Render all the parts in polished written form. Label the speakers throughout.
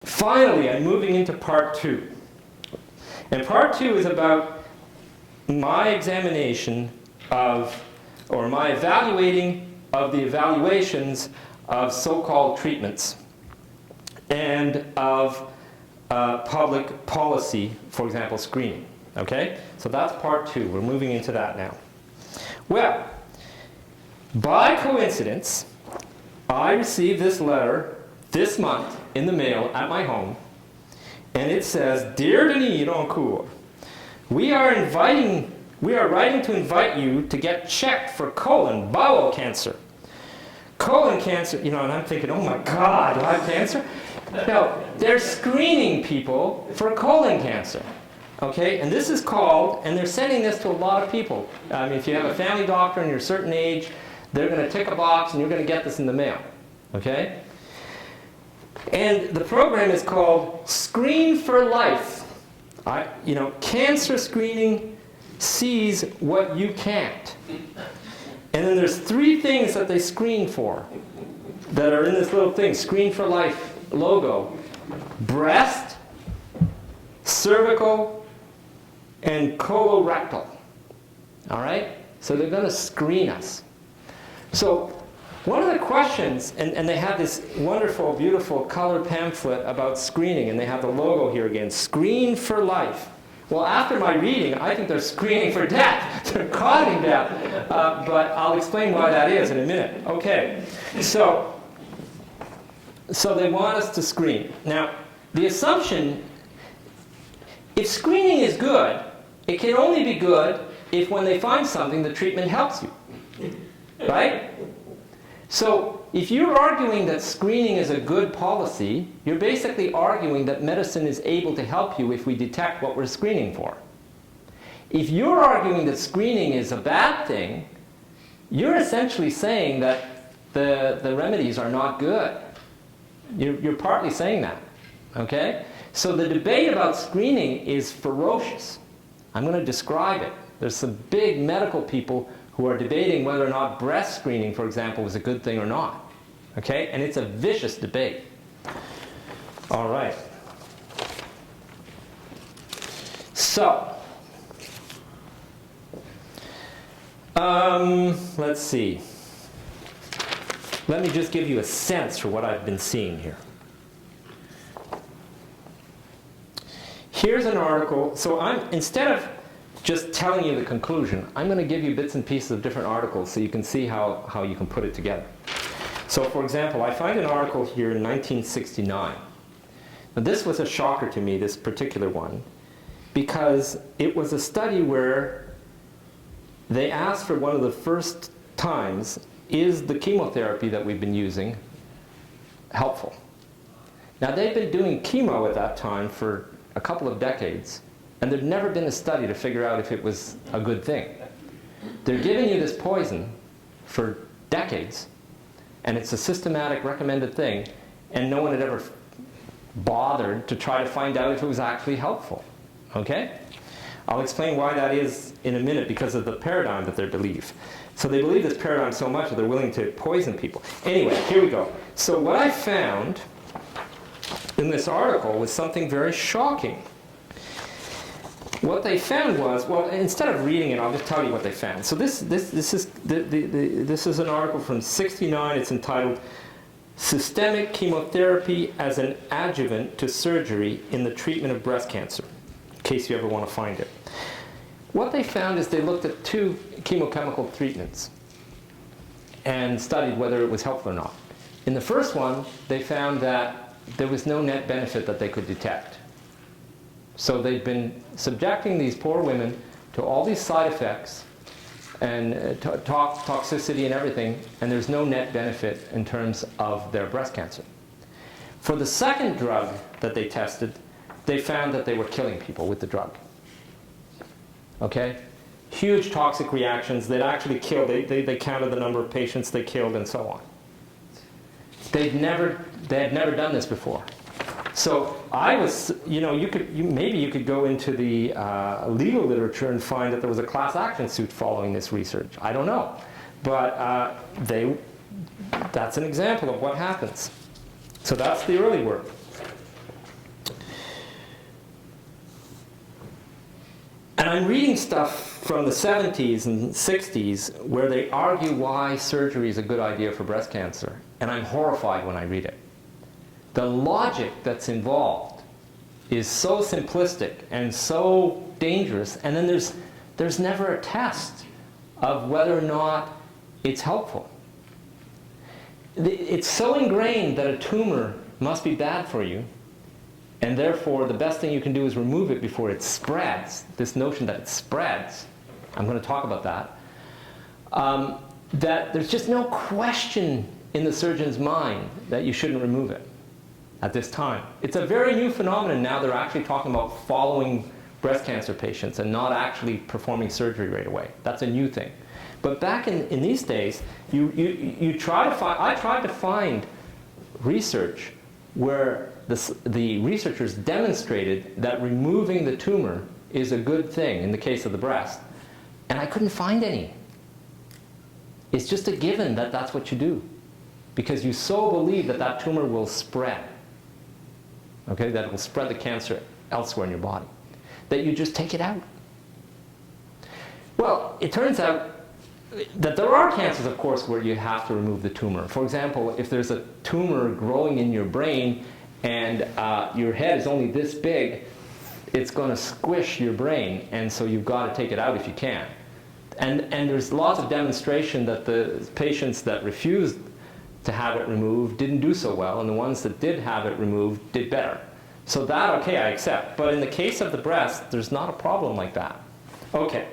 Speaker 1: Finally, I'm moving into part 2. And part 2 is about my examination of, or my evaluating of the evaluations of so-called treatments and of public policy, for example, screening. Okay? So that's part 2. We're moving into that now. Well, by coincidence, I received this letter this month in the mail at my home, and it says, "Dear Denis Rancourt, we are writing to invite you to get checked for colon, bowel cancer." Colon cancer, and I'm thinking, oh my God, do I have cancer? No, they're screening people for colon cancer. Okay, and this is called, and they're sending this to a lot of people. I mean, if you have a family doctor and you're a certain age, they're going to tick a box and you're going to get this in the mail. Okay? And the program is called Screen for Life. Cancer screening sees what you can't. And then there's 3 things that they screen for that are in this little thing, Screen for Life logo: breast, cervical, and colorectal. All right? So they're going to screen us. So one of the questions, and they have this wonderful, beautiful color pamphlet about screening, and they have the logo here again, Screen for Life. Well, after my reading, I think they're screening for death. They're causing death. But I'll explain why that is in a minute. Okay. So they want us to screen. Now, the assumption, if screening is good, it can only be good if when they find something, the treatment helps you. Right? So if you're arguing that screening is a good policy, you're basically arguing that medicine is able to help you if we detect what we're screening for. If you're arguing that screening is a bad thing, you're essentially saying that the remedies are not good. You're partly saying that. Okay? So the debate about screening is ferocious. I'm going to describe it. There's some big medical people who are debating whether or not breast screening, for example, is a good thing or not. Okay? And it's a vicious debate. All right. So, let's see. Let me just give you a sense for what I've been seeing here. Here's an article. So instead of just telling you the conclusion, I'm going to give you bits and pieces of different articles so you can see how you can put it together. So for example, I find an article here in 1969. Now this was a shocker to me, this particular one, because it was a study where they asked for one of the first times, is the chemotherapy that we've been using helpful? Now they've been doing chemo at that time for a couple of decades, and there'd never been a study to figure out if it was a good thing. They're giving you this poison for decades, and it's a systematic recommended thing, and no one had ever bothered to try to find out if it was actually helpful. Okay? I'll explain why that is in a minute, because of the paradigm that they believe. So they believe this paradigm so much that they're willing to poison people. Anyway, here we go. So what I found in this article was something very shocking. What they found was, well, instead of reading it, I'll just tell you what they found. So this is an article from '69. It's entitled "Systemic Chemotherapy as an Adjuvant to Surgery in the Treatment of Breast Cancer," in case you ever want to find it. What they found is they looked at 2 chemochemical treatments and studied whether it was helpful or not. In the first one, they found that there was no net benefit that they could detect. So they'd been subjecting these poor women to all these side effects and toxicity and everything, and there's no net benefit in terms of their breast cancer. For the second drug that they tested, they found that they were killing people with the drug. Okay? Huge toxic reactions that actually killed. They counted the number of patients they killed and so on. They had never done this before. So I was, maybe you could go into the legal literature and find that there was a class action suit following this research. I don't know. But that's an example of what happens. So that's the early work. And I'm reading stuff from the 70s and 60s where they argue why surgery is a good idea for breast cancer. And I'm horrified when I read it. The logic that's involved is so simplistic and so dangerous, and then there's never a test of whether or not it's helpful. It's so ingrained that a tumor must be bad for you, and therefore the best thing you can do is remove it before it spreads. This notion that it spreads, I'm going to talk about that, that there's just no question in the surgeon's mind that you shouldn't remove it at this time. It's a very new phenomenon now. They're actually talking about following breast cancer patients and not actually performing surgery right away. That's a new thing. But back in these days, you try to find, I tried to find research where the researchers demonstrated that removing the tumor is a good thing in the case of the breast. And I couldn't find any. It's just a given that that's what you do, because you so believe that that tumor will spread, okay, that it will spread the cancer elsewhere in your body, that you just take it out. Well, it turns out that there are cancers, of course, where you have to remove the tumor. For example, if there's a tumor growing in your brain and your head is only this big, it's going to squish your brain, and so you've got to take it out if you can. And there's lots of demonstration that the patients that refused to have it removed didn't do so well, and the ones that did have it removed did better. So that, okay, I accept. But in the case of the breast, there's not a problem like that. Okay.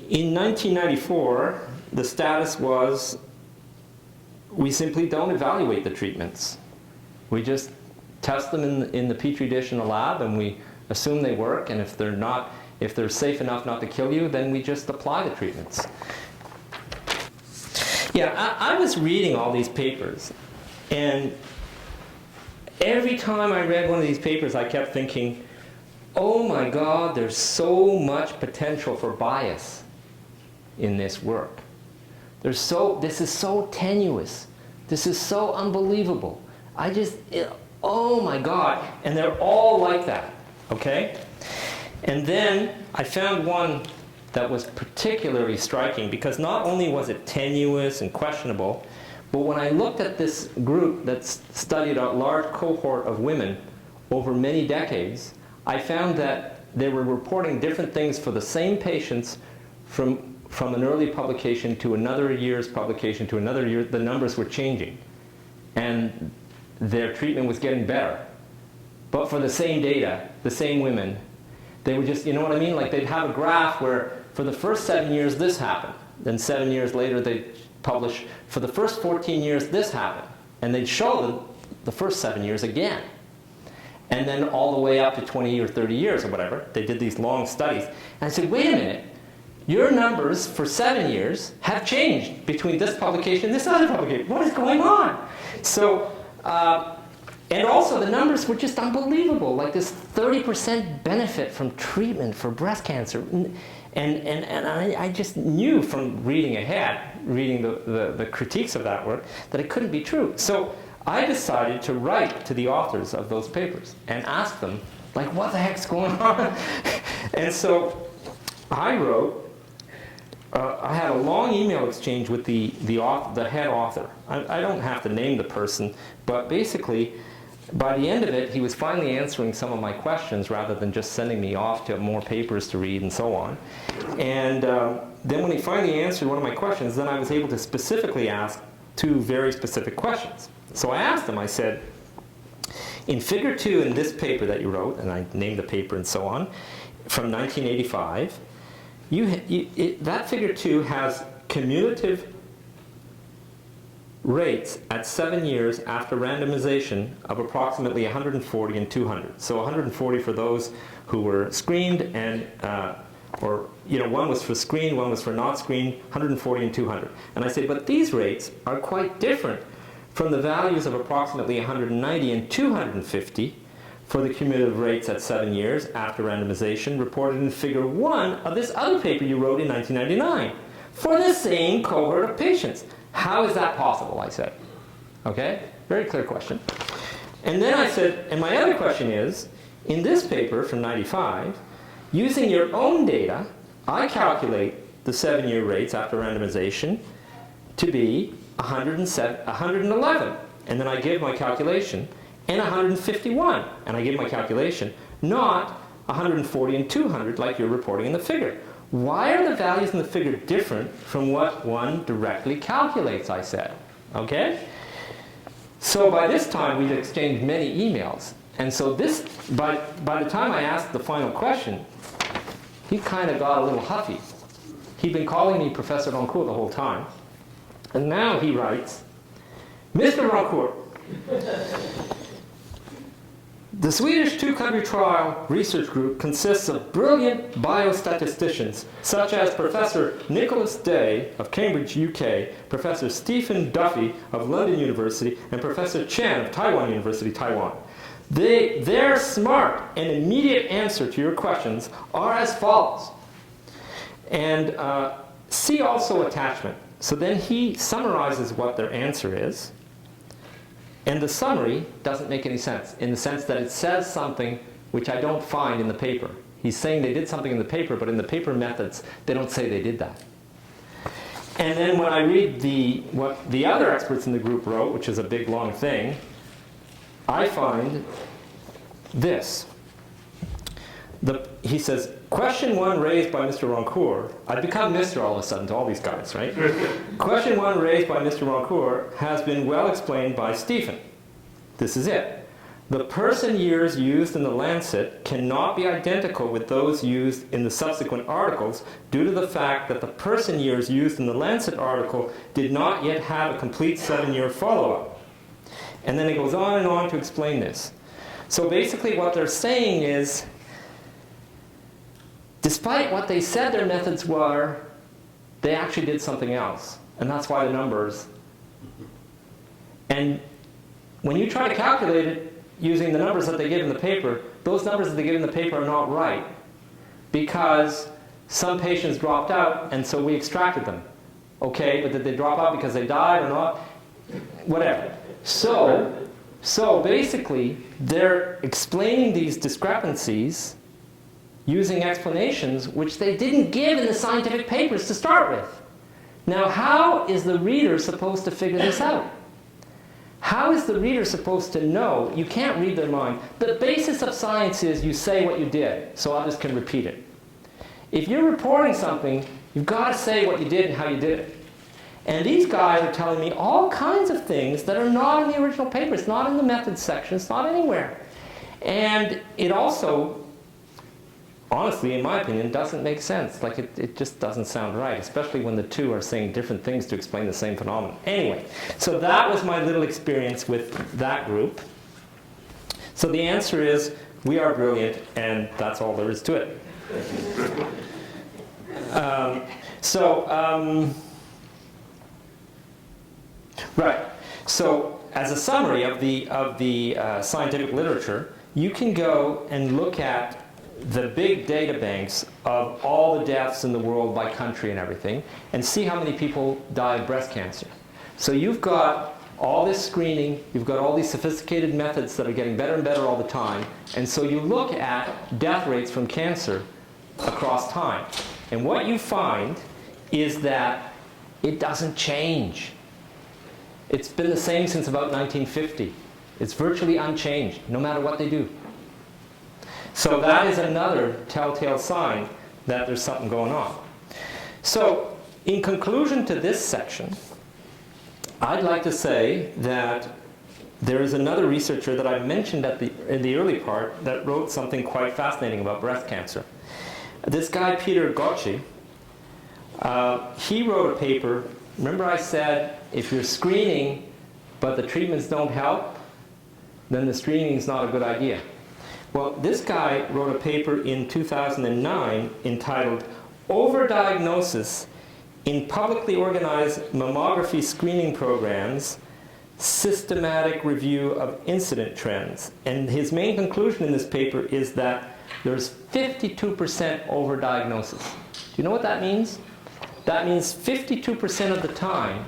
Speaker 1: In 1994, the status was we simply don't evaluate the treatments. We just test them in the petri dish in the lab, and we assume they work, and if they're safe enough not to kill you, then we just apply the treatments. Yeah, I was reading all these papers, and every time I read one of these papers, I kept thinking, oh my God, there's so much potential for bias in this work. This is so tenuous. This is so unbelievable. Oh my God. And they're all like that, okay? And then I found one that was particularly striking, because not only was it tenuous and questionable, but when I looked at this group that studied a large cohort of women over many decades, I found that they were reporting different things for the same patients from an early publication to another year's publication to another year. The numbers were changing, and their treatment was getting better. But for the same data, the same women, they would just, you know what I mean? Like they'd have a graph where for the first 7 years this happened, then 7 years later they'd publish, for the first 14 years this happened, and they'd show the first 7 years again. And then all the way up to 20 or 30 years or whatever, they did these long studies. And I said, wait a minute, your numbers for 7 years have changed between this publication and this other publication. What is going on? So, and also the numbers were just unbelievable, like this 30% benefit from treatment for breast cancer. And I just knew from reading ahead, reading the critiques of that work, that it couldn't be true. So I decided to write to the authors of those papers and ask them, like, what the heck's going on? And so I wrote, I had a long email exchange with the head author. I don't have to name the person, but basically, by the end of it, he was finally answering some of my questions rather than just sending me off to more papers to read and so on. And then when he finally answered one of my questions, then I was able to specifically ask 2 very specific questions. So I asked him, I said, in figure 2 in this paper that you wrote, and I named the paper and so on, from 1985, that figure 2 has cumulative rates at 7 years after randomization of approximately 140 and 200. So 140 for those who were screened, and one was for screened, one was for not screened, 140 and 200. And I say, but these rates are quite different from the values of approximately 190 and 250 for the cumulative rates at 7 years after randomization reported in figure 1 of this other paper you wrote in 1999 for the same cohort of patients. How is that possible, I said. Okay? very clear question. And then I said, and my other question is, in this paper from 95, using your own data, I calculate the 7-year rates after randomization to be 111. And then I give my calculation, and 151. And I give my calculation, not 140 and 200 like you're reporting in the figure. Why are the values in the figure different from what one directly calculates, I said. Okay? So by this time, we'd exchanged many emails. And so this, by the time I asked the final question, he kind of got a little huffy. He'd been calling me Professor Rancourt the whole time. And now he writes, Mr. Rancourt, the Swedish 2-country trial research group consists of brilliant biostatisticians such as Professor Nicholas Day of Cambridge, UK, Professor Stephen Duffy of London University, and Professor Chen of Taiwan University, Taiwan. Their smart and immediate answer to your questions are as follows. And see also attachment. So then he summarizes what their answer is. And the summary doesn't make any sense, in the sense that it says something which I don't find in the paper. He's saying they did something in the paper, but in the paper methods, they don't say they did that. And then when I read what the other experts in the group wrote, which is a big, long thing, I find this. He says, question 1 raised by Mr. Rancourt, I've become Mr. all of a sudden to all these guys, right? Question 1 raised by Mr. Rancourt has been well explained by Stephen. This is it. The person years used in the Lancet cannot be identical with those used in the subsequent articles due to the fact that the person years used in the Lancet article did not yet have a complete 7-year follow-up. And then it goes on and on to explain this. So basically what they're saying is, despite what they said their methods were, they actually did something else. And that's why the numbers. And when you try to calculate it using the numbers that they give in the paper, those numbers that they give in the paper are not right. Because some patients dropped out, and so we extracted them. Okay, but did they drop out because they died or not? Whatever. So basically, they're explaining these discrepancies using explanations which they didn't give in the scientific papers to start with. Now, how is the reader supposed to figure this out? How is the reader supposed to know? You can't read their mind. The basis of science is you say what you did so others can repeat it. If you're reporting something, you've got to say what you did and how you did it. And these guys are telling me all kinds of things that are not in the original paper. It's not in the methods section. It's not anywhere. And it also, honestly, in my opinion, doesn't make sense. Like, it just doesn't sound right, especially when the two are saying different things to explain the same phenomenon. Anyway, so that was my little experience with that group. So the answer is, we are brilliant, and that's all there is to it. Right. So as a summary of the scientific literature, you can go and look at the big data banks of all the deaths in the world by country and everything, and see how many people die of breast cancer. So you've got all this screening, you've got all these sophisticated methods that are getting better and better all the time, and so you look at death rates from cancer across time. And what you find is that it doesn't change. It's been the same since about 1950. It's virtually unchanged, no matter what they do. So that is another telltale sign that there's something going on. So in conclusion to this section, I'd like to say that there is another researcher that I mentioned in the early part that wrote something quite fascinating about breast cancer. This guy, Peter Gocci, he wrote a paper. Remember I said, if you're screening but the treatments don't help, then the screening is not a good idea. Well, this guy wrote a paper in 2009 entitled Overdiagnosis in Publicly Organized Mammography Screening Programs, Systematic Review of Incident Trends. And his main conclusion in this paper is that there's 52% overdiagnosis. Do you know what that means? That means 52% of the time,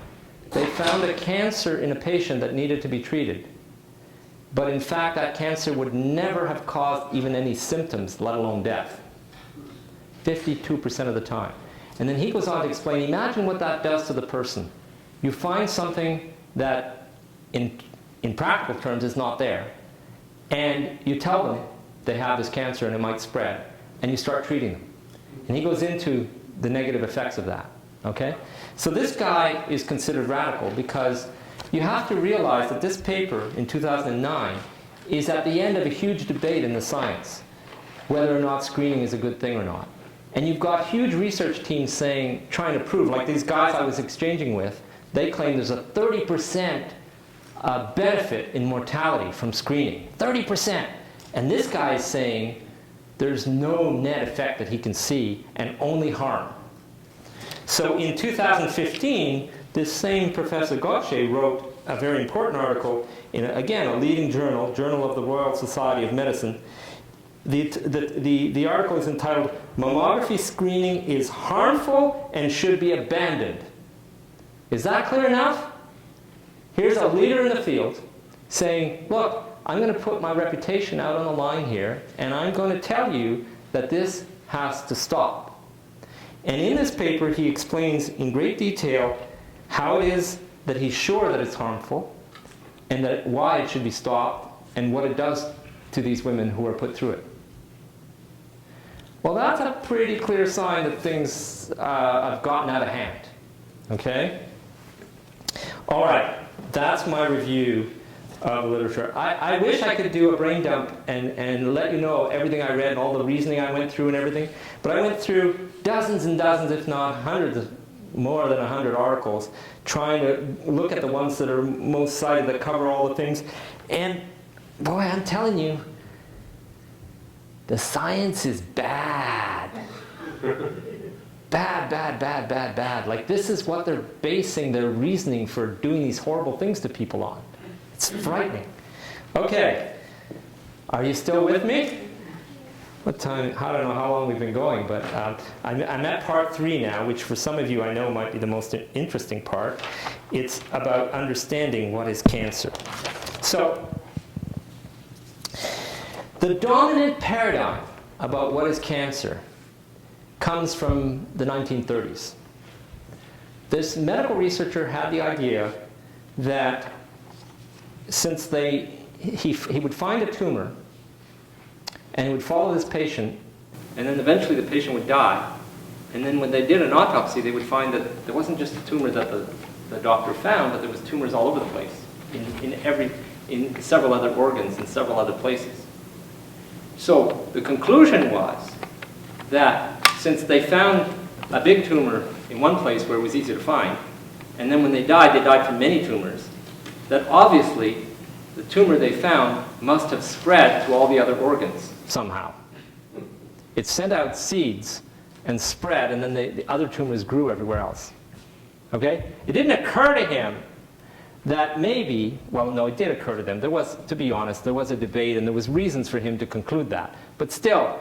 Speaker 1: they found a cancer in a patient that needed to be treated. But in fact, that cancer would never have caused even any symptoms, let alone death. 52% of the time. And then he goes on to explain, imagine what that does to the person. You find something that, in practical terms, is not there. And you tell them they have this cancer and it might spread. And you start treating them. And he goes into the negative effects of that. Okay? So this guy is considered radical because you have to realize that this paper in 2009 is at the end of a huge debate in the science, whether or not screening is a good thing or not. And you've got huge research teams saying, trying to prove, like these guys I was exchanging with, they claim there's a 30% benefit in mortality from screening. 30%! And this guy is saying there's no net effect that he can see and only harm. So in 2015, this same Professor Gauthier wrote a very important article in, again, a leading journal, Journal of the Royal Society of Medicine. The article is entitled, "Mammography Screening is Harmful and Should Be Abandoned." Is that clear enough? Here's a leader in the field saying, look, I'm going to put my reputation out on the line here, and I'm going to tell you that this has to stop. And in this paper, he explains in great detail how it is that he's sure that it's harmful, and that why it should be stopped, and what it does to these women who are put through it. Well, that's a pretty clear sign that things have gotten out of hand. Okay? All right, that's my review of the literature. I wish I could do a brain dump and let you know everything I read and all the reasoning I went through and everything, but I went through dozens and dozens, if not hundreds, more than 100 articles, trying to look at the ones that are most cited, that cover all the things. And boy, I'm telling you, the science is bad. Bad, bad, bad, bad, bad. Like, this is what they're basing their reasoning for doing these horrible things to people on. It's frightening. Okay. Are you still with me? What time? I don't know how long we've been going, but I'm at part 3 now, which for some of you I know might be the most interesting part. It's about understanding what is cancer. So, the dominant paradigm about what is cancer comes from the 1930s. This medical researcher had the idea that since he would find a tumor and he would follow this patient, and then eventually the patient would die, and then when they did an autopsy they would find that there wasn't just a tumor that the doctor found, but there was tumors all over the place, in several other organs, in several other places. So the conclusion was that since they found a big tumor in one place where it was easy to find, and then when they died from many tumors, that obviously the tumor they found must have spread to all the other organs somehow. It sent out seeds and spread, and then the other tumors grew everywhere else. Okay? It didn't occur to him that maybe, well, no, it did occur to them. There was, to be honest, there was a debate, and there was reasons for him to conclude that. But still,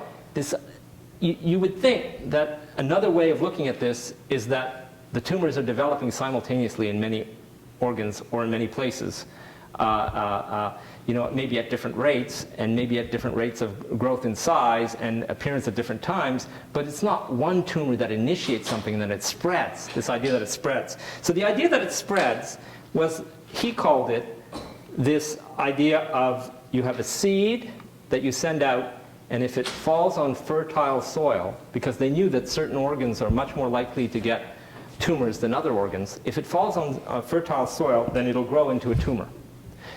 Speaker 1: you would think that another way of looking at this is that the tumors are developing simultaneously in many organs or in many places, maybe at different rates, and maybe at different rates of growth in size and appearance at different times, but it's not one tumor that initiates something and then it spreads, this idea that it spreads. So the idea that it spreads was, he called it, this idea of you have a seed that you send out, and if it falls on fertile soil, because they knew that certain organs are much more likely to get tumors than other organs, if it falls on fertile soil, then it'll grow into a tumor.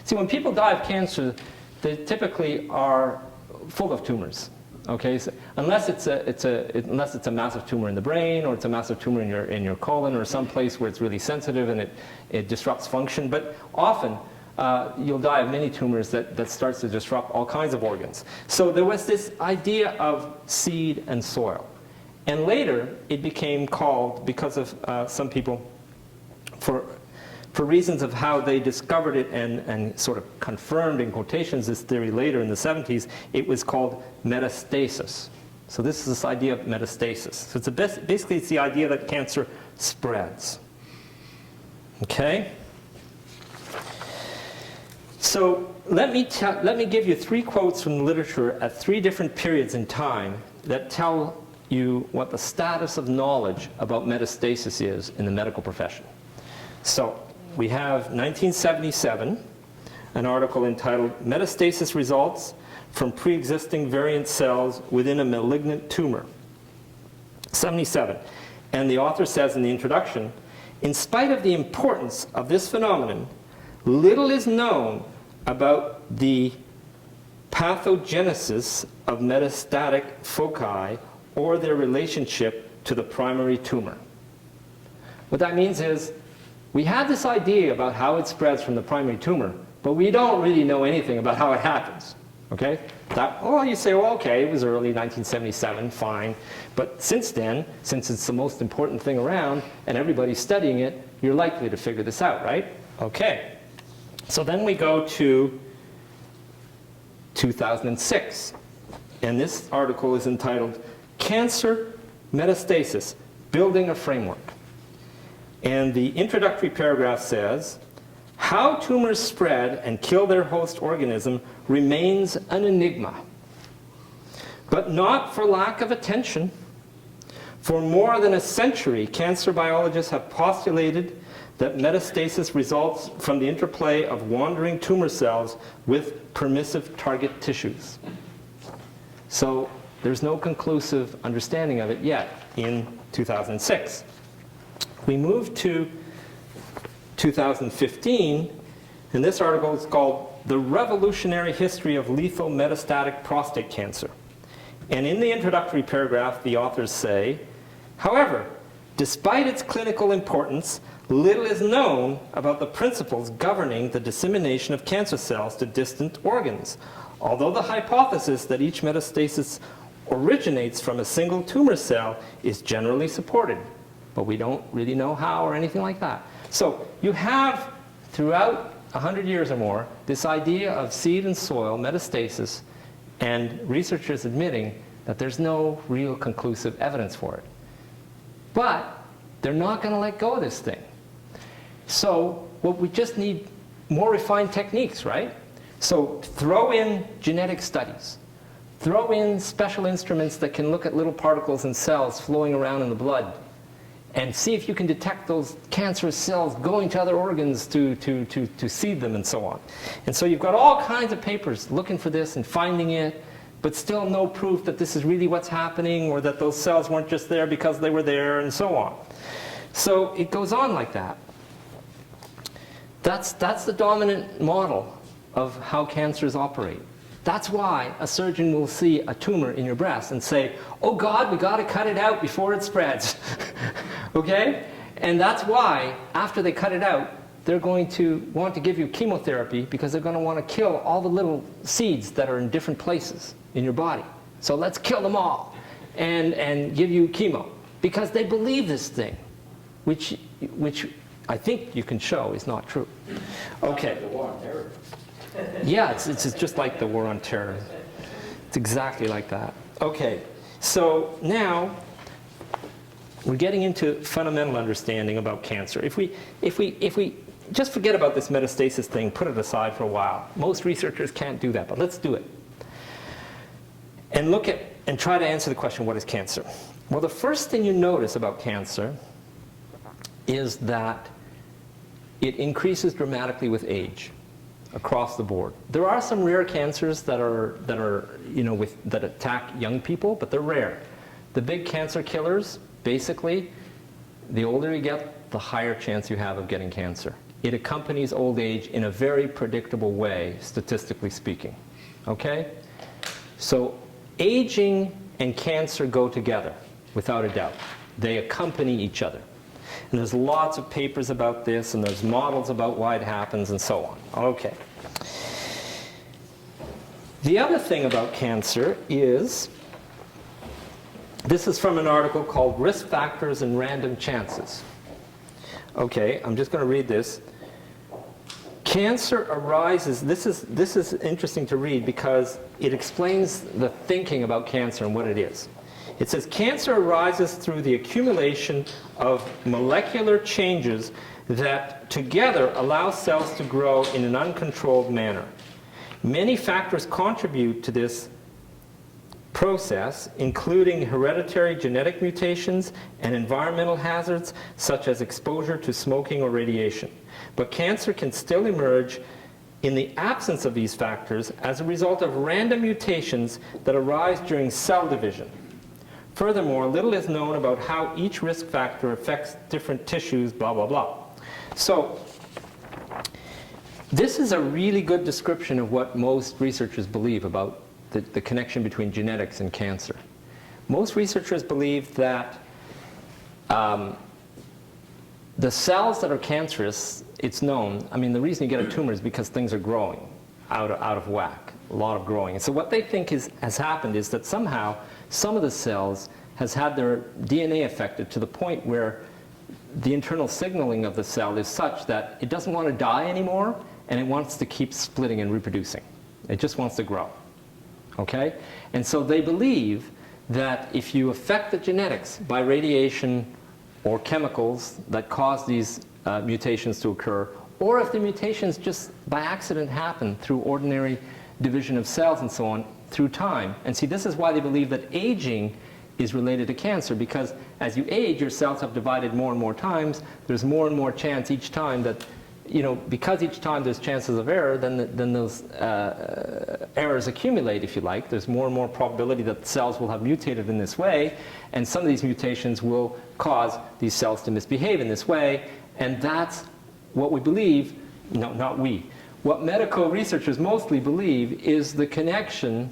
Speaker 1: See, when people die of cancer, they typically are full of tumors. Okay, so unless it's a massive tumor in the brain, or it's a massive tumor in your colon, or some place where it's really sensitive and it disrupts function. But often you'll die of many tumors that starts to disrupt all kinds of organs. So there was this idea of seed and soil. And later, it became called, because of some people, for reasons of how they discovered it and sort of confirmed, in quotations, this theory later in the 70s, it was called metastasis. So this is this idea of metastasis. So basically it's the idea that cancer spreads. Okay? So let me give you 3 quotes from the literature at 3 different periods in time that tell you what the status of knowledge about metastasis is in the medical profession. So we have 1977, an article entitled "Metastasis Results from Pre-Existing Variant Cells Within a Malignant Tumor." 77. And the author says in the introduction, "In spite of the importance of this phenomenon, little is known about the pathogenesis of metastatic foci or their relationship to the primary tumor." What that means is, we have this idea about how it spreads from the primary tumor, but we don't really know anything about how it happens. Okay? You say, well, okay, it was early 1977, fine. But since then, since it's the most important thing around and everybody's studying it, you're likely to figure this out, right? Okay. So then we go to 2006. And this article is entitled "Cancer Metastasis, Building a Framework." And the introductory paragraph says, "How tumors spread and kill their host organism remains an enigma, but not for lack of attention. For more than a century, cancer biologists have postulated that metastasis results from the interplay of wandering tumor cells with permissive target tissues." So there's no conclusive understanding of it yet in 2006. We move to 2015, and this article is called "The Revolutionary History of Lethal Metastatic Prostate Cancer." And in the introductory paragraph, the authors say, "However, despite its clinical importance, little is known about the principles governing the dissemination of cancer cells to distant organs. Although the hypothesis that each metastasis originates from a single tumor cell is generally supported, but we don't really know how or anything like that." So you have, throughout 100 years or more, this idea of seed and soil metastasis, and researchers admitting that there's no real conclusive evidence for it. But they're not going to let go of this thing. So we just need more refined techniques, right? So throw in genetic studies. Throw in special instruments that can look at little particles and cells flowing around in the blood, and see if you can detect those cancerous cells going to other organs to seed them and so on. And so you've got all kinds of papers looking for this and finding it, but still no proof that this is really what's happening, or that those cells weren't just there because they were there, and so on. So it goes on like that. That's the dominant model of how cancers operate. That's why a surgeon will see a tumor in your breast and say, "Oh God, we got to cut it out before it spreads." Okay? And that's why, after they cut it out, they're going to want to give you chemotherapy, because they're going to want to kill all the little seeds that are in different places in your body. So let's kill them all and give you chemo, because they believe this thing, which I think you can show is not true. Okay.
Speaker 2: The war on terror.
Speaker 1: Yeah, it's just like the war on terror. It's exactly like that. Okay, so now we're getting into fundamental understanding about cancer. If we just forget about this metastasis thing, put it aside for a while. Most researchers can't do that, but let's do it. And look at and try to answer the question, what is cancer? Well, the first thing you notice about cancer is that it increases dramatically with age, across the board. There are some rare cancers that attack young people, but they're rare. The big cancer killers, basically, the older you get, the higher chance you have of getting cancer. It accompanies old age in a very predictable way, statistically speaking. Okay? So aging and cancer go together, without a doubt. They accompany each other. And there's lots of papers about this, and there's models about why it happens, and so on. Okay. The other thing about cancer is, this is from an article called "Risk Factors and Random Chances." Okay, I'm just going to read this. Cancer arises, this is interesting to read because it explains the thinking about cancer and what it is. It says, cancer arises through the accumulation of molecular changes that together allow cells to grow in an uncontrolled manner. Many factors contribute to this process, including hereditary genetic mutations and environmental hazards such as exposure to smoking or radiation. But cancer can still emerge in the absence of these factors as a result of random mutations that arise during cell division. Furthermore, little is known about how each risk factor affects different tissues, blah, blah, blah. So, this is a really good description of what most researchers believe about the connection between genetics and cancer. Most researchers believe that the cells that are cancerous, it's known, I mean, the reason you get a tumor is because things are growing out of whack, a lot of growing. And so what they think has happened is that somehow some of the cells has had their DNA affected to the point where the internal signaling of the cell is such that it doesn't want to die anymore, and it wants to keep splitting and reproducing. It just wants to grow. Okay? And so they believe that if you affect the genetics by radiation or chemicals that cause these mutations to occur, or if the mutations just by accident happen through ordinary division of cells and so on through time. And see, this is why they believe that aging is related to cancer, because as you age, your cells have divided more and more times. There's more and more chance each time that, you know, because each time there's chances of error, then those errors accumulate, if you like. There's more and more probability that cells will have mutated in this way, and some of these mutations will cause these cells to misbehave in this way, and that's what we believe, no, not we, what medical researchers mostly believe is the connection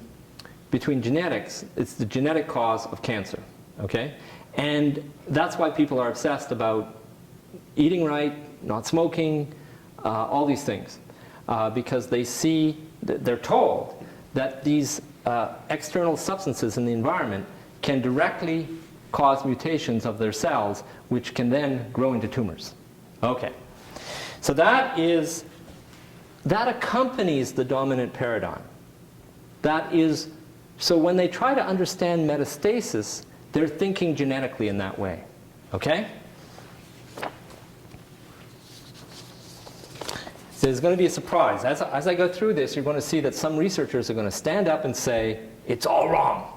Speaker 1: between genetics. It's the genetic cause of cancer, okay? And that's why people are obsessed about eating right, not smoking, all these things, because they see, they're told that these external substances in the environment can directly cause mutations of their cells, which can then grow into tumors. Okay, so that accompanies the dominant paradigm. That is, so when they try to understand metastasis, they're thinking genetically in that way. Okay? So there's going to be a surprise. As I go through this, you're going to see that some researchers are going to stand up and say, it's all wrong.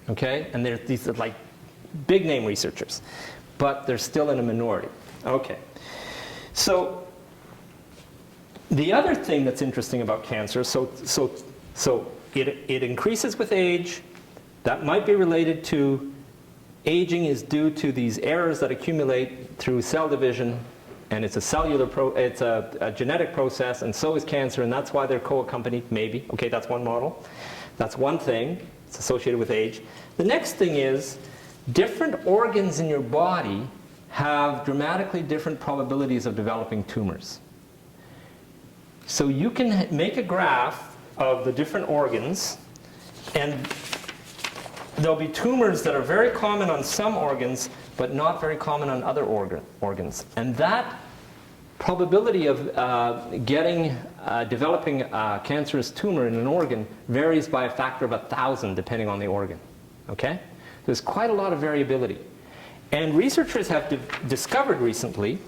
Speaker 1: Okay? And these are like big name researchers. But they're still in a minority. Okay. So the other thing that's interesting about cancer, so it increases with age. That might be related to aging is due to these errors that accumulate through cell division, and it's a genetic process, and so is cancer, and that's why they're co-accompanied, maybe. Okay, that's one model. That's one thing. It's associated with age. The next thing is different organs in your body have dramatically different probabilities of developing tumors. So you can make a graph of the different organs, and there'll be tumors that are very common on some organs, but not very common on other organs. And that probability of developing a cancerous tumor in an organ varies by a factor of 1,000 depending on the organ. Okay? There's quite a lot of variability. And researchers have discovered recently,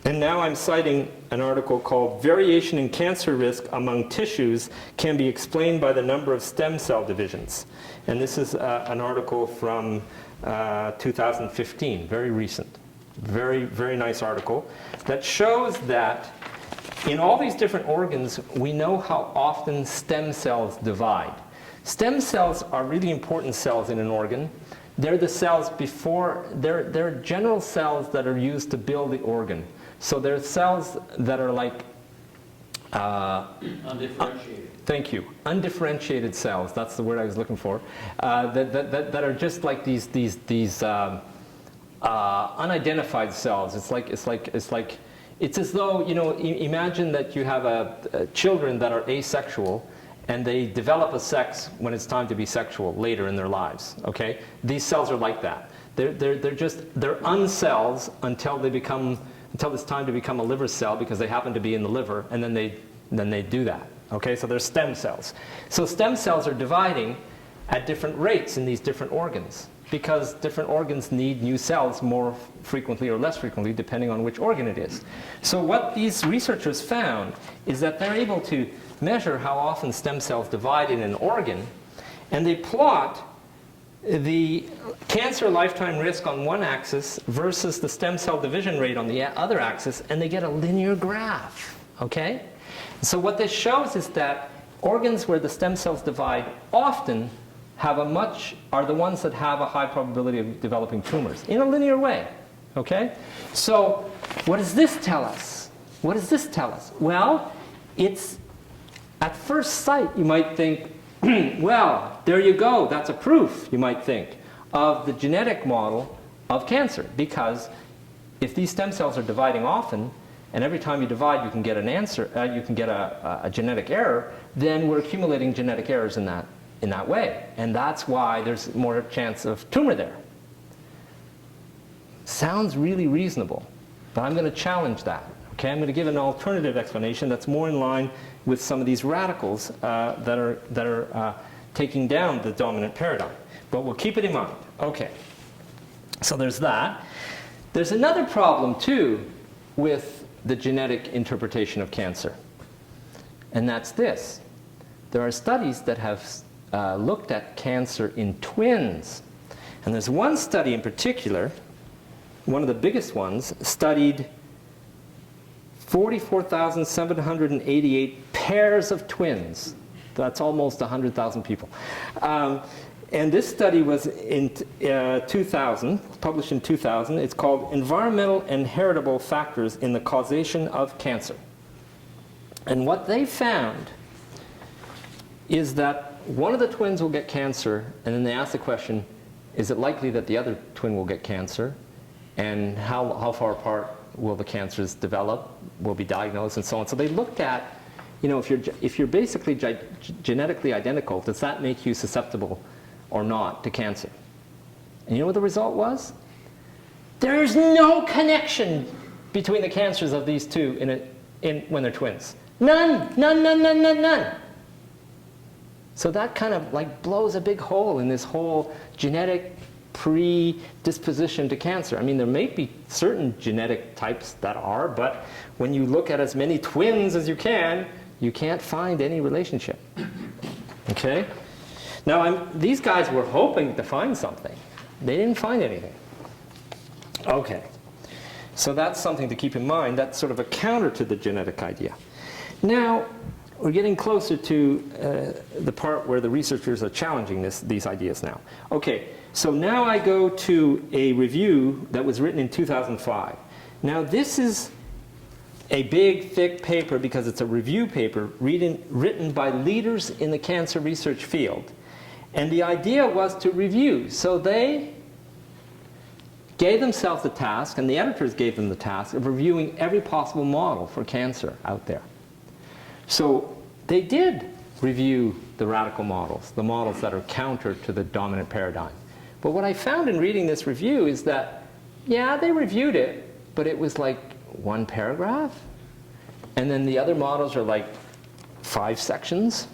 Speaker 1: and now I'm citing an article called Variation in Cancer Risk Among Tissues Can Be Explained by the Number of Stem Cell Divisions. And this is an article from 2015, very recent. Very, very nice article that shows that in all these different organs, we know how often stem cells divide. Stem cells are really important cells in an organ. They're the cells before, they're general cells that are used to build the organ. So they're cells that are like
Speaker 2: undifferentiated.
Speaker 1: Thank you. Undifferentiated cells. That's the word I was looking for. That are just like these unidentified cells. It's as though, you know, imagine that you have children that are asexual, and they develop a sex when it's time to be sexual later in their lives. Okay, these cells are like that. They're uncells until it's time to become a liver cell because they happen to be in the liver, and then they do that. Okay, so they're stem cells. So stem cells are dividing at different rates in these different organs. because different organs need new cells more frequently or less frequently depending on which organ it is. So what these researchers found is that they're able to measure how often stem cells divide in an organ, and they plot the cancer lifetime risk on one axis versus the stem cell division rate on the other axis, and they get a linear graph. Okay? So what this shows is that organs where the stem cells divide often are the ones that have a high probability of developing tumors in a linear way. Okay? So what does this tell us? What does this tell us? Well, it's at first sight you might think, well, there you go, that's a proof, you might think, of the genetic model of cancer, because if these stem cells are dividing often, and every time you divide you can get an answer, you can get a genetic error, then we're accumulating genetic errors in that way. And that's why there's more chance of tumor there. Sounds really reasonable, but I'm going to challenge that. Okay? I'm going to give an alternative explanation that's more in line with some of these radicals that are taking down the dominant paradigm. But we'll keep it in mind. Okay. So there's that. There's another problem, too, with the genetic interpretation of cancer. And that's this. There are studies that have looked at cancer in twins. And there's one study in particular, one of the biggest ones, studied 44,788 pairs of twins. That's almost 100,000 people. And this study was in 2000, published in 2000. It's called Environmental and Heritable Factors in the Causation of Cancer. And what they found is that one of the twins will get cancer, and then they asked the question, is it likely that the other twin will get cancer? And how far apart will the cancers develop, will be diagnosed, and so on. So they looked at, if you're basically genetically identical, does that make you susceptible or not to cancer? And you know what the result was? There's no connection between the cancers of these two when they're twins. None. So that kind of like blows a big hole in this whole genetic predisposition to cancer. I mean, there may be certain genetic types that are, but when you look at as many twins as you can't find any relationship. Okay? Now, these guys were hoping to find something. They didn't find anything. Okay. So that's something to keep in mind. That's sort of a counter to the genetic idea. Now, we're getting closer to the part where the researchers are challenging these ideas now. Okay, so now I go to a review that was written in 2005. Now, this is a big, thick paper because it's a review paper written by leaders in the cancer research field. And the idea was to review. So they gave themselves the task, and the editors gave them the task, of reviewing every possible model for cancer out there. So they did review the radical models, the models that are counter to the dominant paradigm. But what I found in reading this review is that, yeah, they reviewed it, but it was like one paragraph. And then the other models are like 5 sections.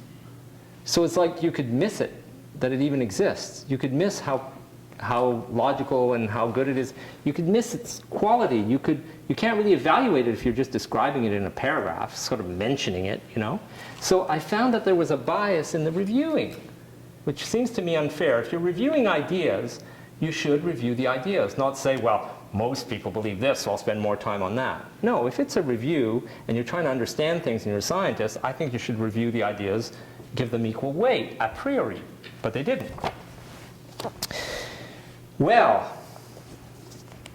Speaker 1: So it's like you could miss it, that it even exists. You could miss how logical and how good it is. You could miss its quality. You can't really evaluate it if you're just describing it in a paragraph, sort of mentioning it, So I found that there was a bias in the reviewing, which seems to me unfair. If you're reviewing ideas, you should review the ideas, not say, well, most people believe this, so I'll spend more time on that. No, if it's a review and you're trying to understand things and you're a scientist, I think you should review the ideas, give them equal weight a priori. But they didn't. Well,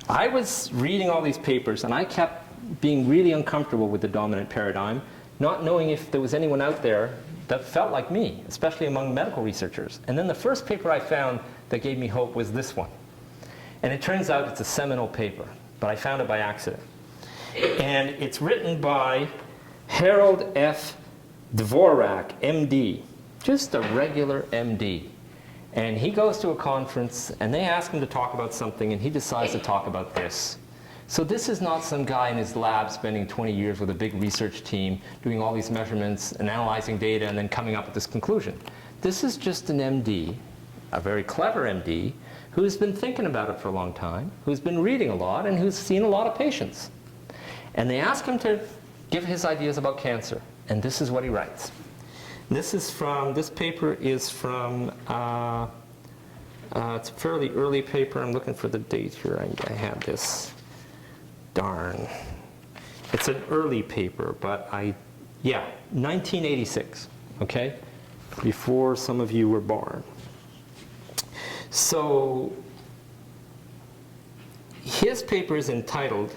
Speaker 1: I was reading all these papers, and I kept being really uncomfortable with the dominant paradigm, not knowing if there was anyone out there that felt like me, especially among medical researchers. And then the first paper I found that gave me hope was this one. And it turns out it's a seminal paper, but I found it by accident. And it's written by Harold F. Dvorak, MD, just a regular MD. And he goes to a conference, and they ask him to talk about something, and he decides to talk about this. So this is not some guy in his lab spending 20 years with a big research team, doing all these measurements and analyzing data and then coming up with this conclusion. This is just an MD, a very clever MD, who's been thinking about it for a long time, who's been reading a lot, and who's seen a lot of patients. And they ask him to give his ideas about cancer. And this is what he writes. This paper is from, it's a fairly early paper. I'm looking for the date here. I have this. Darn. It's an early paper, but 1986, okay? Before some of you were born. So his paper is entitled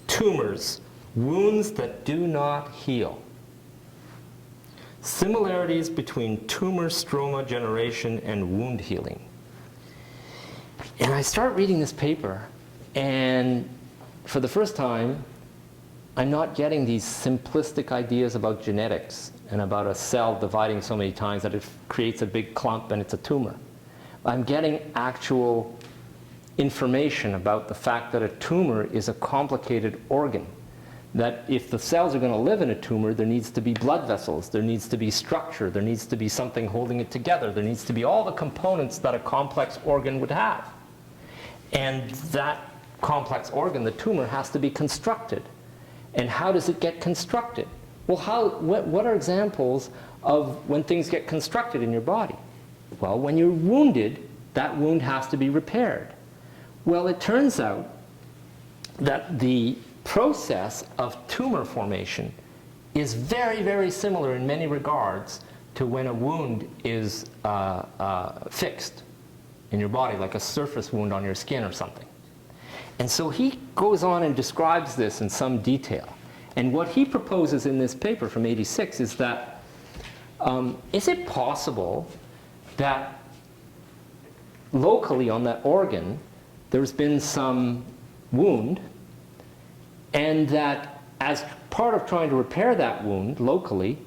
Speaker 1: Tumors, Wounds That Do Not Heal. Similarities between tumor stroma generation and wound healing. And I start reading this paper, and for the first time, I'm not getting these simplistic ideas about genetics and about a cell dividing so many times that it creates a big clump and it's a tumor. I'm getting actual information about the fact that a tumor is a complicated organ. That if the cells are going to live in a tumor, there needs to be blood vessels, there needs to be structure, there needs to be something holding it together, there needs to be all the components that a complex organ would have. And that complex organ, the tumor, has to be constructed. And how does it get constructed? Well, what are examples of when things get constructed in your body? Well, when you're wounded, that wound has to be repaired. Well, it turns out that the process of tumor formation is very, very similar in many regards to when a wound is fixed in your body, like a surface wound on your skin or something. And so he goes on and describes this in some detail. And what he proposes in this paper from '86 is that, is it possible that locally on that organ there's been some wound, and that as part of trying to repair that wound locally,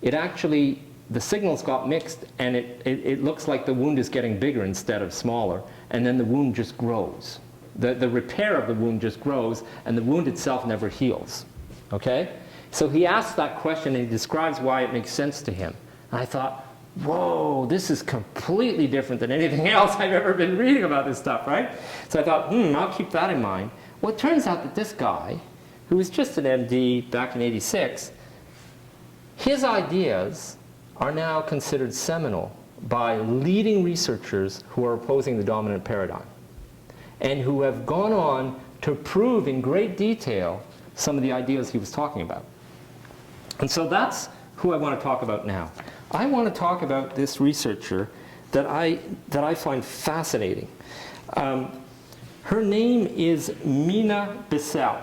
Speaker 1: it actually, the signals got mixed, and it looks like the wound is getting bigger instead of smaller, and then the wound just grows. The repair of the wound just grows, and the wound itself never heals. Okay? So he asks that question, and he describes why it makes sense to him. And I thought, whoa, this is completely different than anything else I've ever been reading about this stuff, right? So I thought, I'll keep that in mind. Well, it turns out that this guy, who was just an MD back in '86, his ideas are now considered seminal by leading researchers who are opposing the dominant paradigm, and who have gone on to prove in great detail some of the ideas he was talking about. And so that's who I want to talk about now. I want to talk about this researcher that I find fascinating. Her name is Mina Bissell.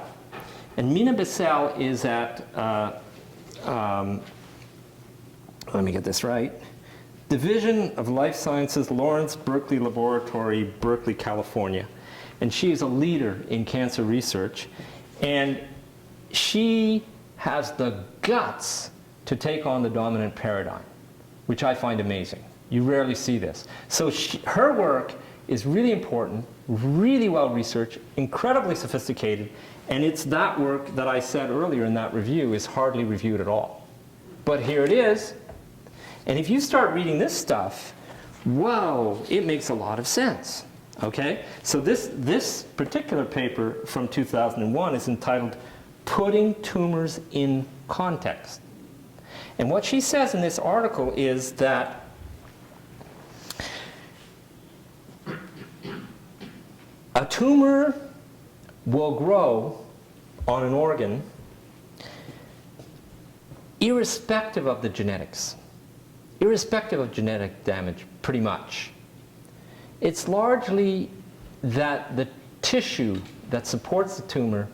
Speaker 1: And Mina Bissell is at, let me get this right, Division of Life Sciences, Lawrence Berkeley Laboratory, Berkeley, California. And she is a leader in cancer research. And she has the guts to take on the dominant paradigm, which I find amazing. You rarely see this. So her work is really important, really well researched, incredibly sophisticated, and it's that work that I said earlier in that review is hardly reviewed at all. But here it is. And if you start reading this stuff, whoa, it makes a lot of sense. Okay? So this particular paper from 2001 is entitled Putting Tumors in Context. And what she says in this article is that a tumor will grow on an organ irrespective of the genetics, irrespective of genetic damage, pretty much. It's largely that the tissue that supports the tumor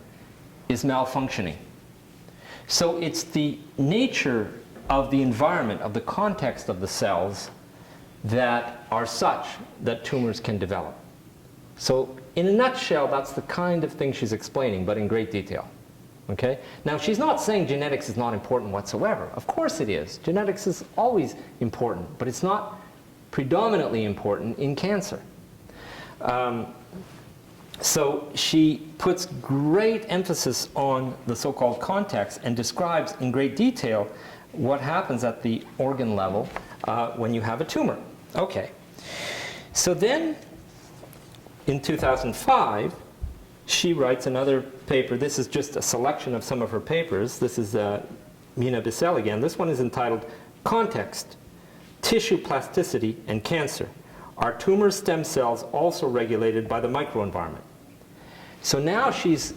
Speaker 1: is malfunctioning. So it's the nature of the environment, of the context of the cells that are such that tumors can develop. So in a nutshell, that's the kind of thing she's explaining, but in great detail. Okay? Now, she's not saying genetics is not important whatsoever. Of course it is. Genetics is always important, but it's not predominantly important in cancer. So she puts great emphasis on the so-called context and describes in great detail what happens at the organ level when you have a tumor. Okay. So then in 2005, she writes another paper. This is just a selection of some of her papers. This is Mina Bissell again. This one is entitled Context, Tissue Plasticity and Cancer. Are tumor stem cells also regulated by the microenvironment? So now she's,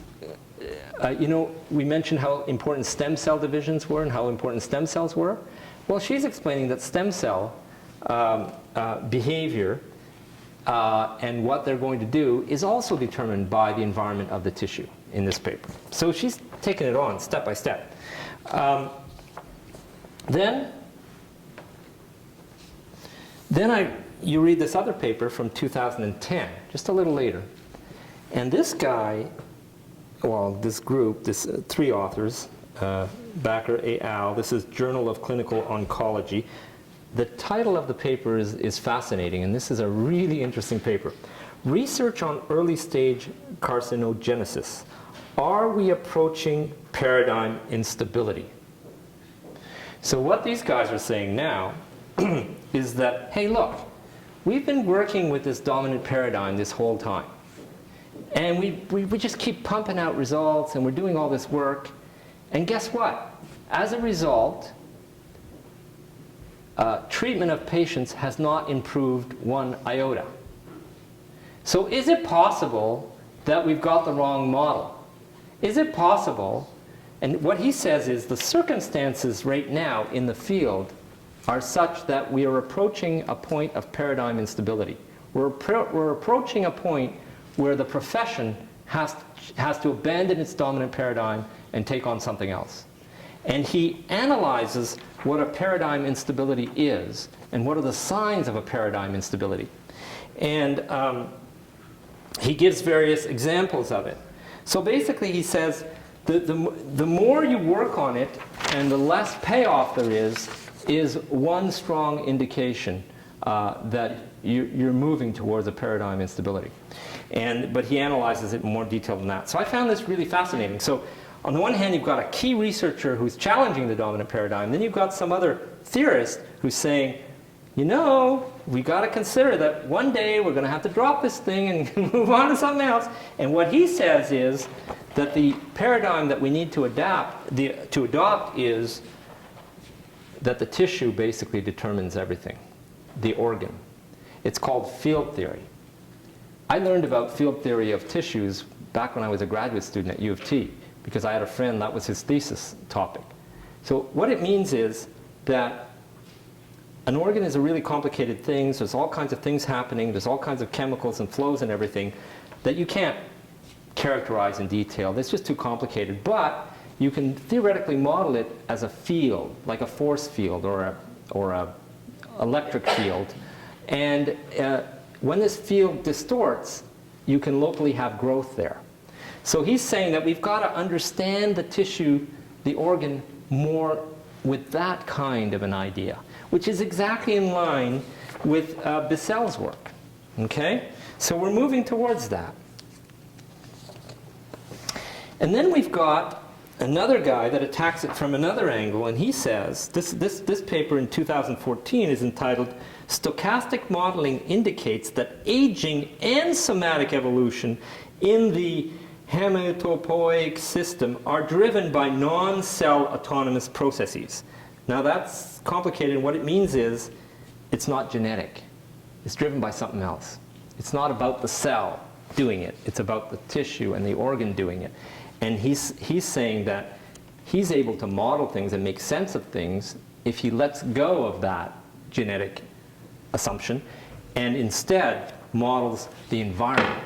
Speaker 1: you know, we mentioned how important stem cell divisions were and how important stem cells were. Well, she's explaining that stem cell behavior and what they're going to do is also determined by the environment of the tissue in this paper. So she's taken it on step by step. Then you read this other paper from 2010, just a little later. And this guy, well, this group, this three authors, Bakker et al., this is Journal of Clinical Oncology. The title of the paper is fascinating, and this is a really interesting paper. Research on early stage carcinogenesis. Are we approaching paradigm instability? So what these guys are saying now is that, hey, look, we've been working with this dominant paradigm this whole time. And we just keep pumping out results, and we're doing all this work. And guess what? As a result, treatment of patients has not improved one iota. So is it possible that we've got the wrong model? Is it possible? And what he says is the circumstances right now in the field are such that we are approaching a point of paradigm instability. We're approaching a point where the profession has to abandon its dominant paradigm and take on something else. And he analyzes what a paradigm instability is and what are the signs of a paradigm instability. And he gives various examples of it. So basically he says the more you work on it and the less payoff there is one strong indication that you're moving towards a paradigm instability. But he analyzes it in more detail than that. So I found this really fascinating. So on the one hand, you've got a key researcher who's challenging the dominant paradigm. Then you've got some other theorist who's saying, you know, we got to consider that one day we're going to have to drop this thing and move on to something else. And what he says is that the paradigm that we need to adopt is that the tissue basically determines everything, the organ. It's called field theory. I learned about field theory of tissues back when I was a graduate student at U of T, because I had a friend that was his thesis topic. So what it means is that an organ is a really complicated thing. So there's all kinds of things happening. There's all kinds of chemicals and flows and everything that you can't characterize in detail. It's just too complicated. But you can theoretically model it as a field, like a force field or a electric field. And when this field distorts, you can locally have growth there. So he's saying that we've got to understand the tissue, the organ, more with that kind of an idea, which is exactly in line with Bissell's work. Okay? So we're moving towards that. And then we've got another guy that attacks it from another angle, and he says, this paper in 2014 is entitled Stochastic Modeling Indicates that Aging and Somatic Evolution in the Hematopoietic System are driven by non-cell autonomous processes. Now that's complicated, and what it means is it's not genetic. It's driven by something else. It's not about the cell doing it. It's about the tissue and the organ doing it. And he's saying that he's able to model things and make sense of things if he lets go of that genetic assumption and instead models the environment.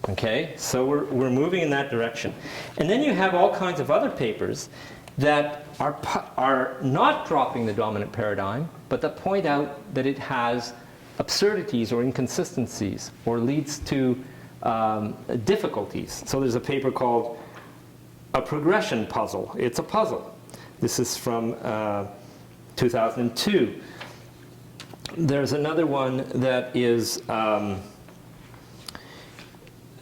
Speaker 1: Okay? So we're moving in that direction. And then you have all kinds of other papers that are not dropping the dominant paradigm, but that point out that it has absurdities or inconsistencies or leads to difficulties. So there's a paper called A Progression Puzzle. It's a puzzle. This is from 2002. There's another one that is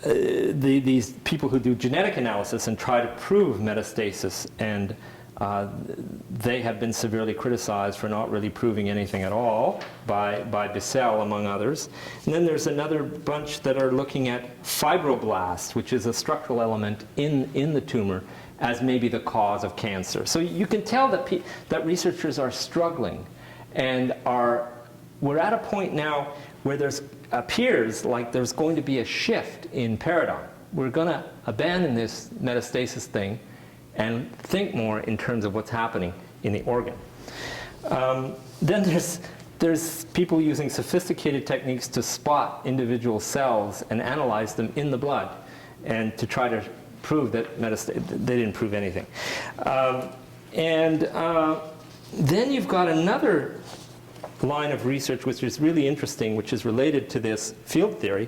Speaker 1: these people who do genetic analysis and try to prove metastasis and They have been severely criticized for not really proving anything at all by Bissell, among others. And then there's another bunch that are looking at fibroblasts, which is a structural element in the tumor, as maybe the cause of cancer. So you can tell that researchers are struggling, and we're at a point now where appears like there's going to be a shift in paradigm. We're going to abandon this metastasis thing and think more in terms of what's happening in the organ. Then there's people using sophisticated techniques to spot individual cells and analyze them in the blood, and to try to prove that they didn't prove anything. Then you've got another line of research which is really interesting, which is related to this field theory.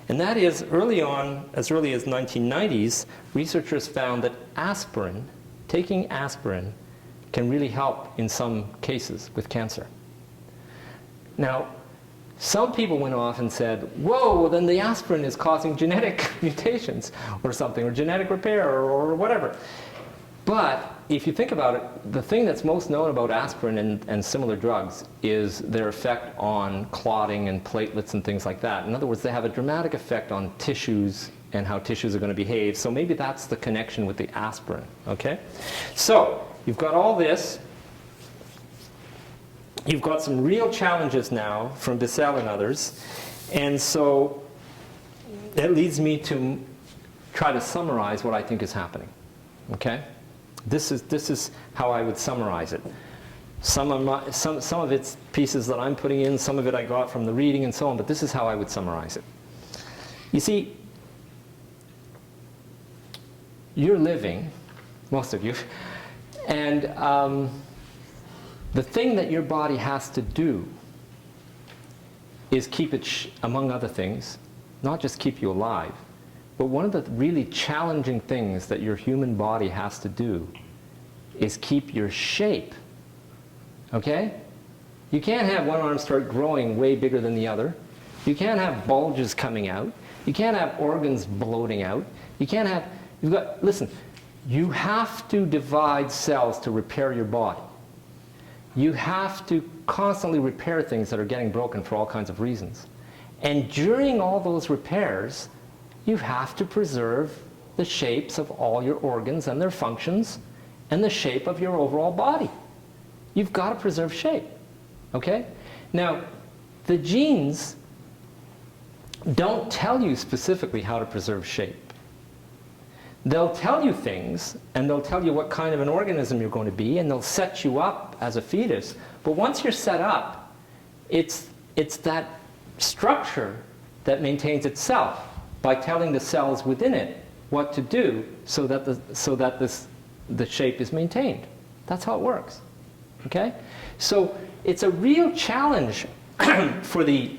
Speaker 1: And that is, early on, as early as 1990s, researchers found that taking aspirin, can really help in some cases with cancer. Now, some people went off and said, whoa, well then the aspirin is causing genetic mutations or something, or genetic repair, or whatever. But if you think about it, the thing that's most known about aspirin and similar drugs is their effect on clotting and platelets and things like that. In other words, they have a dramatic effect on tissues and how tissues are going to behave. So maybe that's the connection with the aspirin, okay? So you've got all this. You've got some real challenges now from Bissell and others. And so that leads me to try to summarize what I think is happening, okay? This is how I would summarize it. Some of it's pieces that I'm putting in, some of it I got from the reading and so on, but this is how I would summarize it. You see, you're living, most of you, and the thing that your body has to do is keep it, among other things, not just keep you alive, but one of the really challenging things that your human body has to do is keep your shape, okay? You can't have one arm start growing way bigger than the other. You can't have bulges coming out. You can't have organs bloating out. You can't have, listen, you have to divide cells to repair your body. You have to constantly repair things that are getting broken for all kinds of reasons. And during all those repairs, you have to preserve the shapes of all your organs and their functions and the shape of your overall body. You've got to preserve shape, okay? Now, the genes don't tell you specifically how to preserve shape. They'll tell you things, and they'll tell you what kind of an organism you're going to be, and they'll set you up as a fetus. But once you're set up, it's that structure that maintains itself by telling the cells within it what to do so that the shape is maintained. That's how it works, okay? So it's a real challenge for the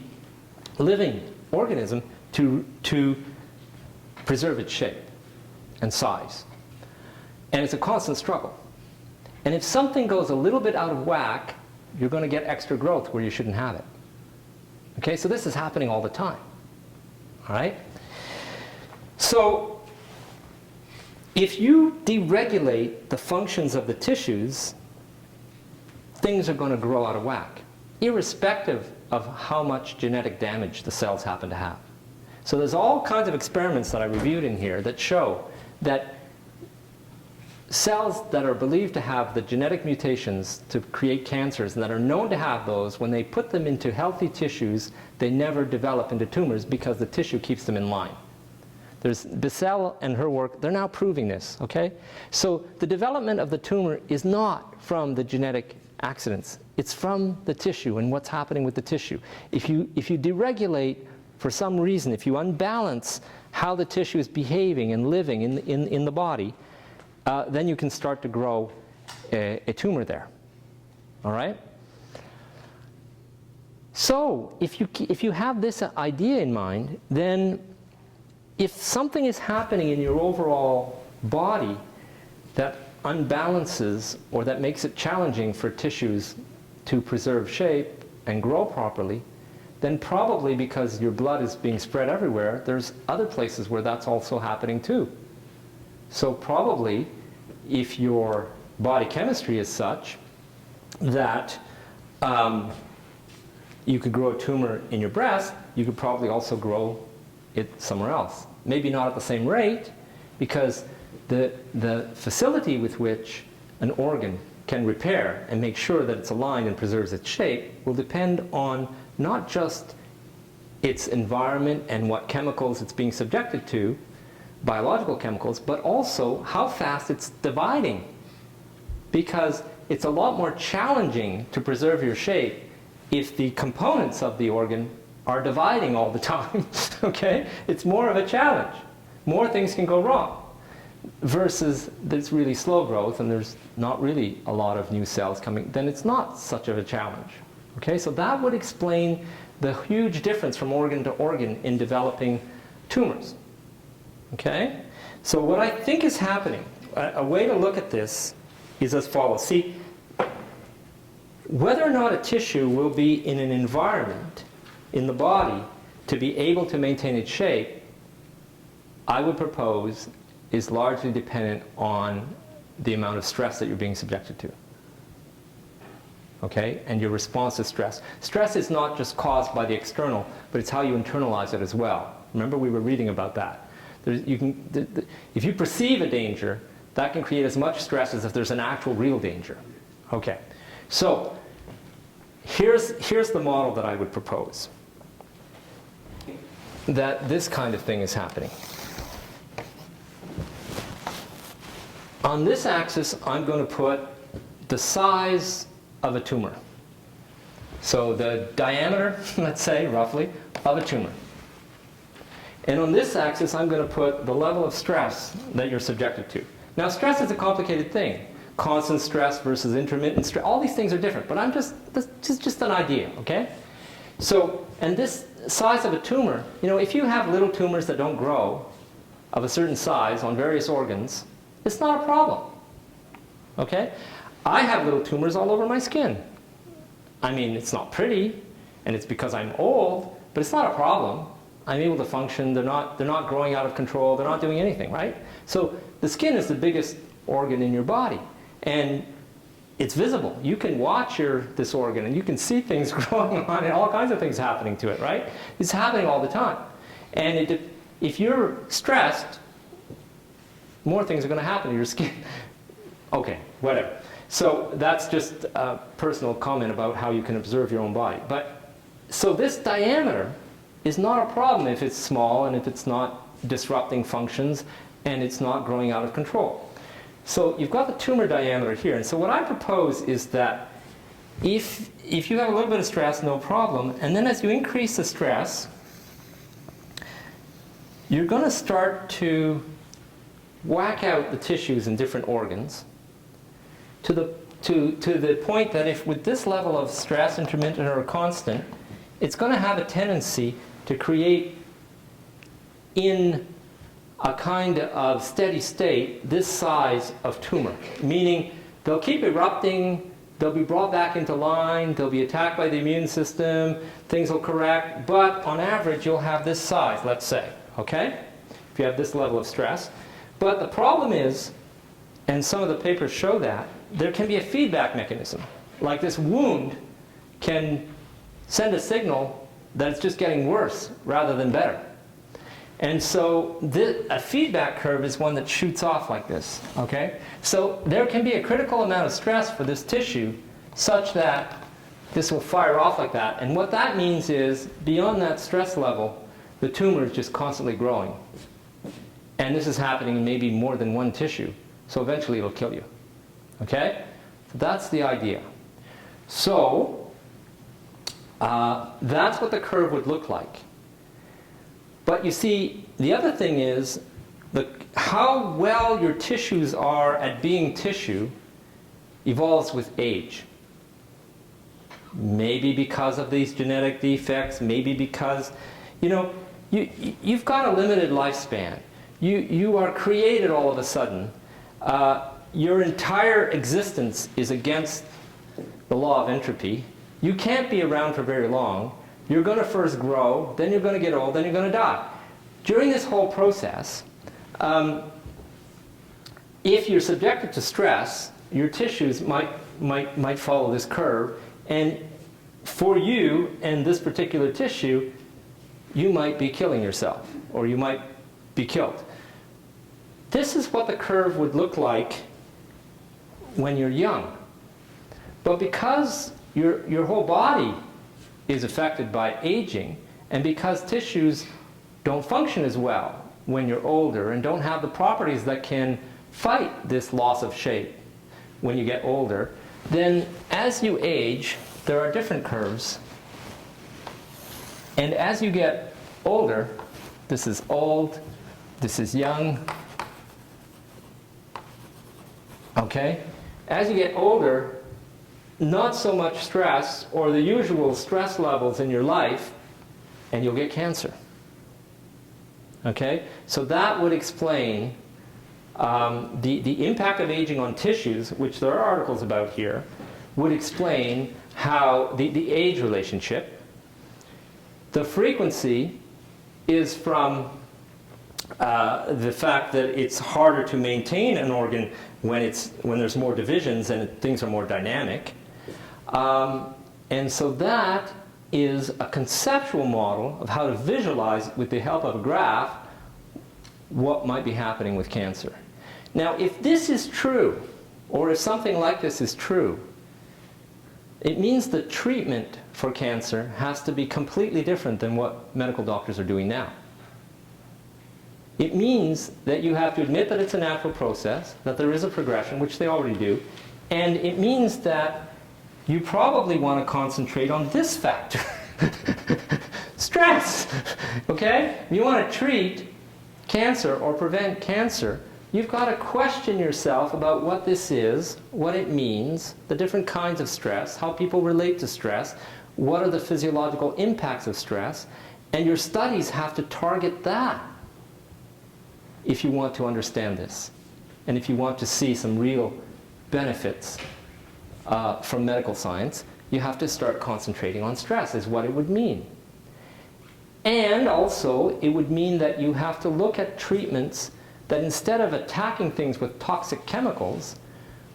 Speaker 1: living organism to preserve its shape and size. And it's a constant struggle. And if something goes a little bit out of whack, you're going to get extra growth where you shouldn't have it. Okay, so this is happening all the time. All right? So if you deregulate the functions of the tissues, things are going to grow out of whack, irrespective of how much genetic damage the cells happen to have. So there's all kinds of experiments that I reviewed in here that show that cells that are believed to have the genetic mutations to create cancers and that are known to have those, when they put them into healthy tissues, they never develop into tumors because the tissue keeps them in line. There's Bissell and her work, they're now proving this, okay? So the development of the tumor is not from the genetic accidents. It's from the tissue and what's happening with the tissue. If you deregulate for some reason, if you unbalance how the tissue is behaving and living in the body, then you can start to grow a tumor there. All right? So if you have this idea in mind, then if something is happening in your overall body that unbalances or that makes it challenging for tissues to preserve shape and grow properly, then probably because your blood is being spread everywhere, there's other places where that's also happening too. So probably if your body chemistry is such that you could grow a tumor in your breast, you could probably also grow it somewhere else. Maybe not at the same rate, because the facility with which an organ can repair and make sure that it's aligned and preserves its shape will depend on not just its environment and what chemicals it's being subjected to, biological chemicals, but also how fast it's dividing. Because it's a lot more challenging to preserve your shape if the components of the organ are dividing all the time. Okay? It's more of a challenge. More things can go wrong. Versus this really slow growth and there's not really a lot of new cells coming, then it's not such of a challenge. Okay? So that would explain the huge difference from organ to organ in developing tumors. Okay? So what I think is happening, a way to look at this is as follows. See, whether or not a tissue will be in an environment in the body to be able to maintain its shape, I would propose is largely dependent on the amount of stress that you're being subjected to. Okay? And your response to stress. Stress is not just caused by the external, but it's how you internalize it as well. Remember, we were reading about that. If you perceive a danger, that can create as much stress as if there's an actual real danger. Okay. So, here's the model that I would propose. That this kind of thing is happening. On this axis, I'm going to put the size of a tumor. So the diameter, let's say, roughly, of a tumor. And on this axis, I'm going to put the level of stress that you're subjected to. Now, stress is a complicated thing. Constant stress versus intermittent stress. All these things are different, but this is just an idea, okay? So, and this size of a tumor, you know, if you have little tumors that don't grow of a certain size on various organs, it's not a problem, okay? I have little tumors all over my skin. I mean, it's not pretty, and it's because I'm old, but it's not a problem. I'm able to function. They're not growing out of control. They're not doing anything, right? So the skin is the biggest organ in your body, and it's visible. You can watch this organ, and you can see things growing on it, all kinds of things happening to it, right? It's happening all the time. And if you're stressed, more things are going to happen to your skin. Okay, whatever. So that's just a personal comment about how you can observe your own body. But so this diameter is not a problem if it's small and if it's not disrupting functions and it's not growing out of control. So you've got the tumor diameter here. And so what I propose is that if you have a little bit of stress, no problem. And then as you increase the stress, you're going to start to whack out the tissues in different organs to the point that if with this level of stress, intermittent or constant, it's going to have a tendency to create in a kind of steady state this size of tumor. Meaning they'll keep erupting, they'll be brought back into line, they'll be attacked by the immune system, things will correct, but on average you'll have this size, let's say, okay? If you have this level of stress. But the problem is, and some of the papers show that, there can be a feedback mechanism. Like this wound can send a signal that it's just getting worse rather than better. And so a feedback curve is one that shoots off like this, okay? So there can be a critical amount of stress for this tissue such that this will fire off like that. And what that means is, beyond that stress level, the tumor is just constantly growing. And this is happening in maybe more than one tissue. So eventually it'll kill you, okay? So that's the idea. So that's what the curve would look like. But you see, the other thing is how well your tissues are at being tissue evolves with age. Maybe because of these genetic defects, maybe because, you know, you've got a limited lifespan. You are created all of a sudden. Your entire existence is against the law of entropy. You can't be around for very long. You're going to first grow, then you're going to get old, then you're going to die. During this whole process, if you're subjected to stress, your tissues might follow this curve, and for you and this particular tissue, you might be killing yourself, or you might be killed. This is what the curve would look like when you're young. But because your whole body is affected by aging, and because tissues don't function as well when you're older and don't have the properties that can fight this loss of shape when you get older, then as you age, there are different curves. And as you get older, this is old, this is young, okay? As you get older, not so much stress or the usual stress levels in your life, and you'll get cancer. Okay? So that would explain the impact of aging on tissues, which there are articles about here, would explain how the age relationship. The frequency is from the fact that it's harder to maintain an organ when there's more divisions and things are more dynamic. And so that is a conceptual model of how to visualize, with the help of a graph, what might be happening with cancer. Now, if this is true, or if something like this is true, it means the treatment for cancer has to be completely different than what medical doctors are doing now. It means that you have to admit that it's a natural process, that there is a progression, which they already do, and it means that you probably want to concentrate on this factor. Stress! Okay? If you want to treat cancer or prevent cancer, you've got to question yourself about what this is, what it means, the different kinds of stress, how people relate to stress, what are the physiological impacts of stress, and your studies have to target that if you want to understand this, and if you want to see some real benefits from medical science. You have to start concentrating on stress, is what it would mean. And also, it would mean that you have to look at treatments that, instead of attacking things with toxic chemicals,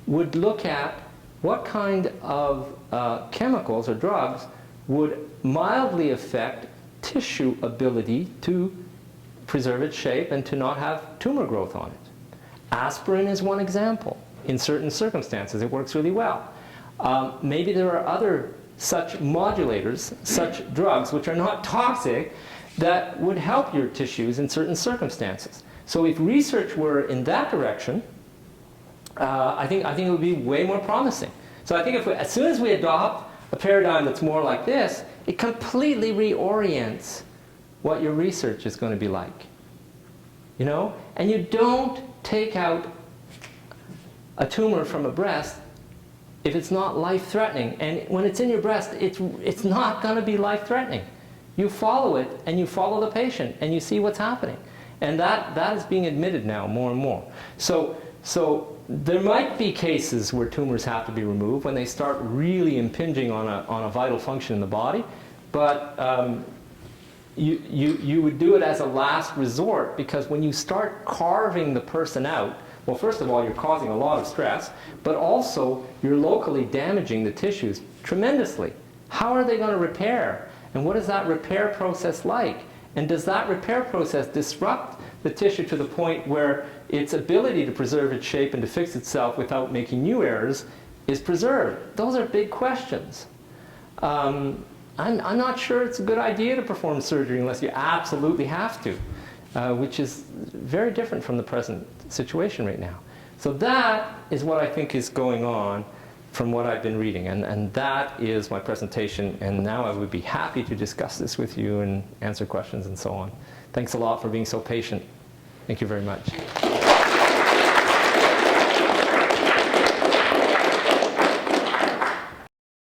Speaker 1: would look at what kind of chemicals or drugs would mildly affect tissue ability to preserve its shape and to not have tumor growth on it. Aspirin is one example. In certain circumstances, it works really well. Maybe there are other such modulators, such drugs, which are not toxic, that would help your tissues in certain circumstances. So if research were in that direction, I think it would be way more promising. So I think as soon as we adopt a paradigm that's more like this, it completely reorients what your research is going to be like. You know? And you don't take out a tumor from a breast if it's not life-threatening. And when it's in your breast, it's not going to be life-threatening. You follow it, and you follow the patient, and you see what's happening. And that is being admitted now more and more. So there might be cases where tumors have to be removed when they start really impinging on a vital function in the body. But you would do it as a last resort, because when you start carving the person out, well, first of all, you're causing a lot of stress, but also you're locally damaging the tissues tremendously. How are they going to repair? And what is that repair process like? And does that repair process disrupt the tissue to the point where its ability to preserve its shape and to fix itself without making new errors is preserved? Those are big questions. I'm not sure it's a good idea to perform surgery unless you absolutely have to, which is very different from the present situation right now. So that is what I think is going on from what I've been reading, and that is my presentation, and now I would be happy to discuss this with you and answer questions and so on. Thanks a lot for being so patient. Thank you very much.